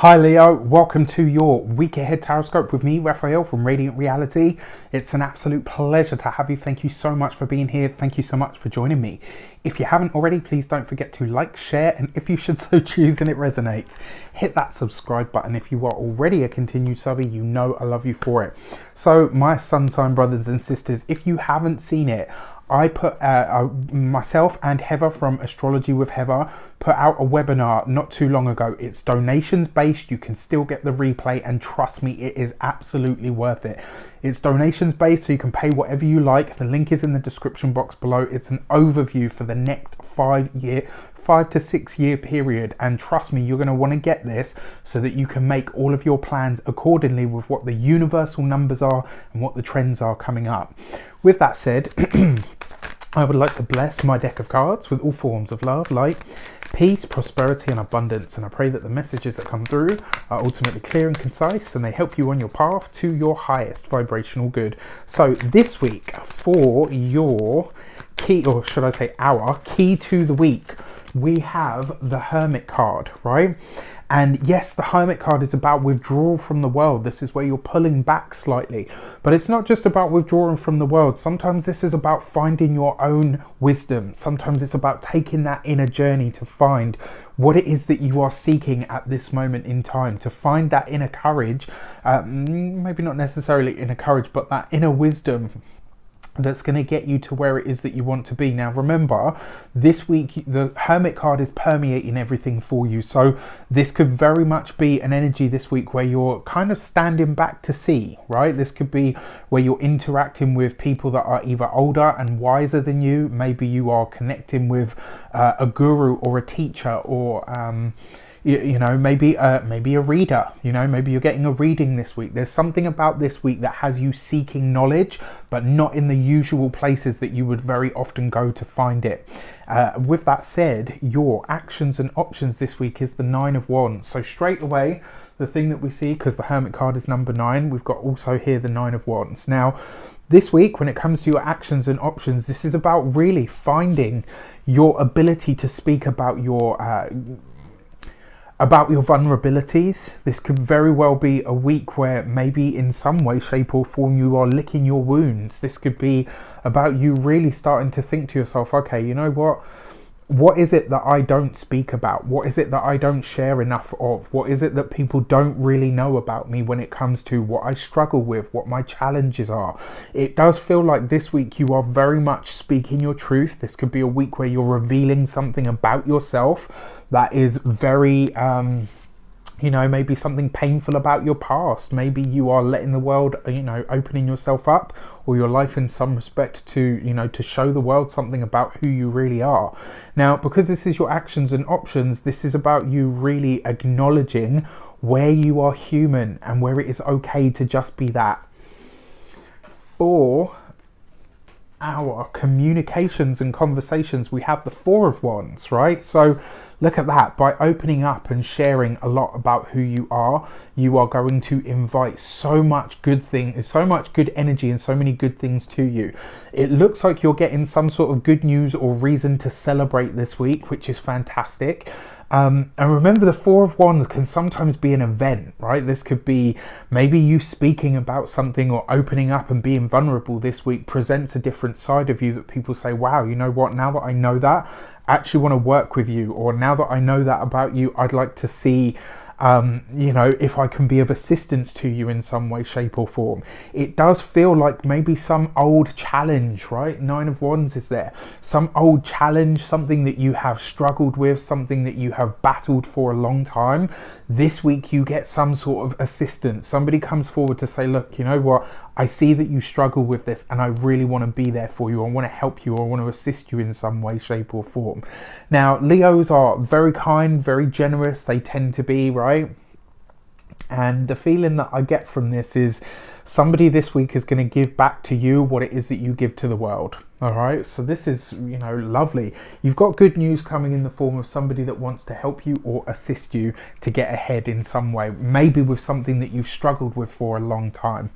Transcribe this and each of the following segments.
Hi Leo, welcome to your week ahead taroscope with me, Raphael from Radiant Reality. It's an absolute pleasure to have you. Thank you so much for being here. Thank you so much for joining me. If you haven't already, please don't forget to like, share, and if you should so choose and it resonates, hit that subscribe button. If you are already a continued subby, you know I love you for it. So my sun sign brothers and sisters, if you haven't seen it, I put myself and Heather from Astrology with Heather put out a webinar not too long ago. It's donations based. You can still get the replay, and trust me, it is absolutely worth it. It's donations based, so you can pay whatever you like. The link is in the description box below. It's an overview for the next 5 to 6 year period, and trust me, you're going to want to get this so that you can make all of your plans accordingly with what the universal numbers are and what the trends are coming up. With that said, I would like to bless my deck of cards with all forms of love, light, peace, prosperity, and abundance. And I pray that the messages that come through are ultimately clear and concise, and they help you on your path to your highest vibrational good. So this week, for your key, or should I say our key to the week, we have the Hermit card, right? And yes, the Hermit card is about withdrawal from the world. This is where you're pulling back slightly. But it's not just about withdrawing from the world. Sometimes this is about finding your own wisdom. Sometimes it's about taking that inner journey to find what it is that you are seeking at this moment in time. To find that inner courage, maybe not necessarily inner courage, but that inner wisdom that's going to get you to where it is that you want to be. Now remember, this week the Hermit card is permeating everything for you, so this could very much be an energy this week where you're kind of standing back to see, right? This could be where you're interacting with people that are either older and wiser than you. Maybe you are connecting with a guru or a teacher, or you know, maybe a reader. You know, maybe you're getting a reading this week. There's something about this week that has you seeking knowledge, but not in the usual places that you would very often go to find it. With that said, your actions and options this week is the 9 of Wands. So straight away, the thing that we see, because the Hermit card is number 9, we've got also here the 9 of Wands. Now, this week, when it comes to your actions and options, this is about really finding your ability to speak about your vulnerabilities. This could very well be a week where maybe in some way, shape or form you are licking your wounds. This could be about you really starting to think to yourself, okay, you know what is it that I don't speak about? What is it that I don't share enough of? What is it that people don't really know about me when it comes to what I struggle with, what my challenges are? It does feel like this week you are very much speaking your truth. This could be a week where you're revealing something about yourself that is very you know, maybe something painful about your past. Maybe you are letting the world, you know, opening yourself up, or your life in some respect to, you know, to show the world something about who you really are. Now, because this is your actions and options, this is about you really acknowledging where you are human and where it is okay to just be that. For our communications and conversations, we have the 4 of Wands, right? So look at that. By opening up and sharing a lot about who you are going to invite so much good things, so much good energy and so many good things to you. It looks like you're getting some sort of good news or reason to celebrate this week, which is fantastic. And remember, the 4 of Wands can sometimes be an event, right? This could be maybe you speaking about something or opening up and being vulnerable this week presents a different side of you that people say, wow, you know what, now that I know that, I actually want to work with you. Or now that I know that about you, I'd like to see you know, if I can be of assistance to you in some way, shape or form. It does feel like maybe some old challenge, right? 9 of Wands is there. Some old challenge, something that you have struggled with, something that you have battled for a long time. This week you get some sort of assistance. Somebody comes forward to say, look, you know what? I see that you struggle with this and I really want to be there for you. I want to help you. I want to assist you in some way, shape or form. Now, Leos are very kind, very generous. They tend to be, right? And the feeling that I get from this is somebody this week is going to give back to you what it is that you give to the world. All right. So this is, you know, lovely. You've got good news coming in the form of somebody that wants to help you or assist you to get ahead in some way, maybe with something that you've struggled with for a long time.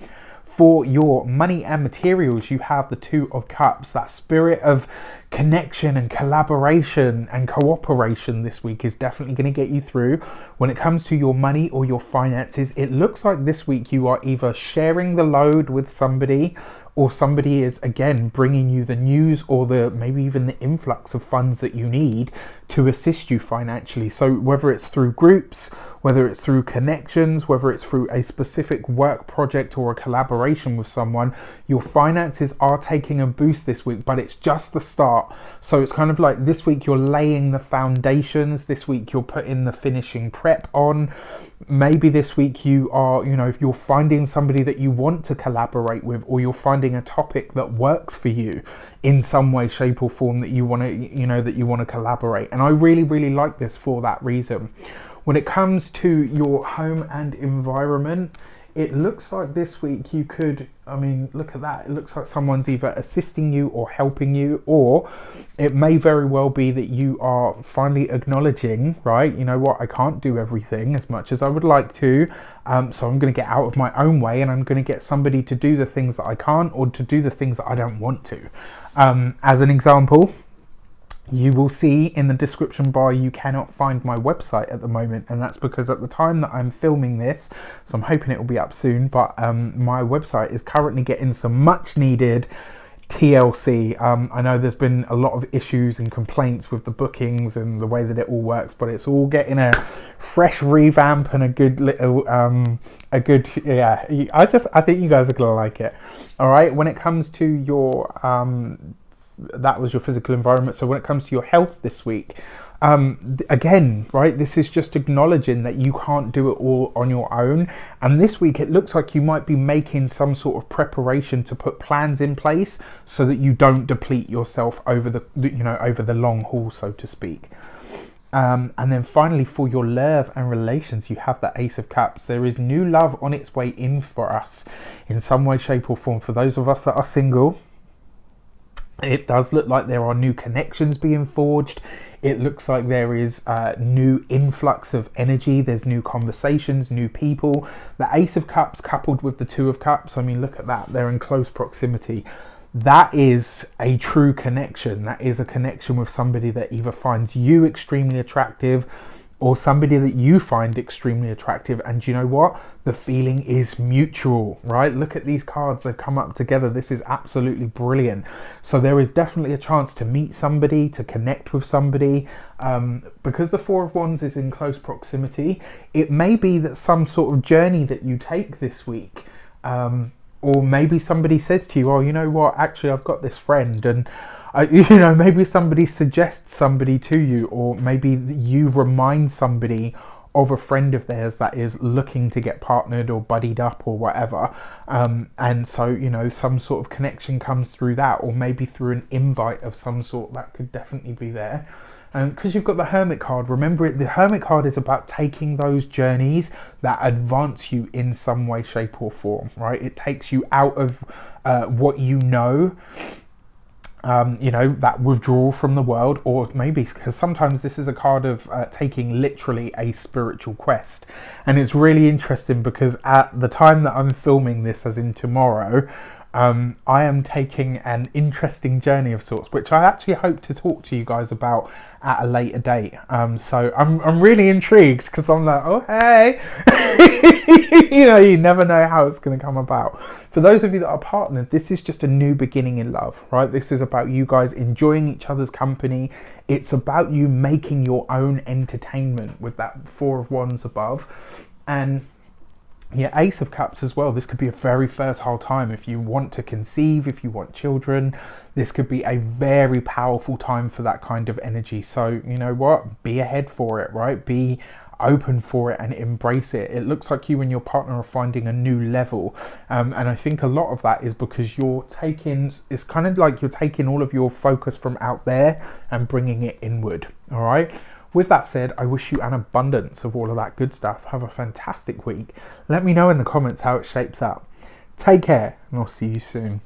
For your money and materials, you have the Two of Cups. That spirit of connection and collaboration and cooperation this week is definitely going to get you through. When it comes to your money or your finances, it looks like this week you are either sharing the load with somebody, or somebody is again bringing you the news or the maybe even the influx of funds that you need to assist you financially. So whether it's through groups, whether it's through connections, whether it's through a specific work project or a collaboration with someone, your finances are taking a boost this week, but it's just the start. So it's kind of like this week you're laying the foundations, this week you're putting the finishing prep on. Maybe this week you are, if you're finding somebody that you want to collaborate with, or you're finding a topic that works for you in some way, shape or form that you want to, collaborate. And I really, really like this for that reason. When it comes to your home and environment, it looks like this week you could, look at that. It looks like someone's either assisting you or helping you, or it may very well be that you are finally acknowledging, right, you know what, I can't do everything as much as I would like to. So I'm going to get out of my own way, and I'm going to get somebody to do the things that I can't, or to do the things that I don't want to. As an example, you will see in the description bar you cannot find my website at the moment, and that's because at the time that I'm filming this, so I'm hoping it will be up soon, but my website is currently getting some much needed TLC. I know there's been a lot of issues and complaints with the bookings and the way that it all works, but it's all getting a fresh revamp and a good little I think you guys are gonna like it. All right, when it comes to your that was your physical environment. So when it comes to your health this week, again, right, this is just acknowledging that you can't do it all on your own. And this week it looks like you might be making some sort of preparation to put plans in place so that you don't deplete yourself over the long haul, so to speak. And then finally, for your love and relations, you have the Ace of Cups. There is new love on its way in for us in some way, shape or form. For those of us that are single, it does look like there are new connections being forged. It looks like there is a new influx of energy. There's new conversations, new people. The Ace of Cups coupled with the Two of Cups, look at that. They're in close proximity. That is a true connection. That is a connection with somebody that either finds you extremely attractive, or somebody that you find extremely attractive. And you know what? The feeling is mutual, right? Look at these cards. They've come up together. This is absolutely brilliant. So there is definitely a chance to meet somebody, to connect with somebody. Because the Four of Wands is in close proximity, it may be that some sort of journey that you take this week, or maybe somebody says to you, oh, you know what, actually I've got this friend, and maybe somebody suggests somebody to you, or maybe you remind somebody of a friend of theirs that is looking to get partnered or buddied up or whatever. And so, some sort of connection comes through that, or maybe through an invite of some sort that could definitely be there. Because you've got the Hermit card, remember the Hermit card is about taking those journeys that advance you in some way, shape or form, right? It takes you out of what you know, that withdrawal from the world, or maybe because sometimes this is a card of taking literally a spiritual quest. And it's really interesting because at the time that I'm filming this, as in tomorrow, I am taking an interesting journey of sorts, which I actually hope to talk to you guys about at a later date. So I'm really intrigued, because I'm like, oh hey, you never know how it's going to come about. For those of you that are partnered, this is just a new beginning in love, right? This is about you guys enjoying each other's company. It's about you making your own entertainment with that Four of Wands above. And yeah, Ace of Cups as well. This could be a very fertile time if you want to conceive, if you want children. This could be a very powerful time for that kind of energy. So you know what? Be ahead for it, right? Be open for it and embrace it. It looks like you and your partner are finding a new level. And I think a lot of that is because it's kind of like you're taking all of your focus from out there and bringing it inward. All right. With that said, I wish you an abundance of all of that good stuff. Have a fantastic week. Let me know in the comments how it shapes up. Take care, and I'll see you soon.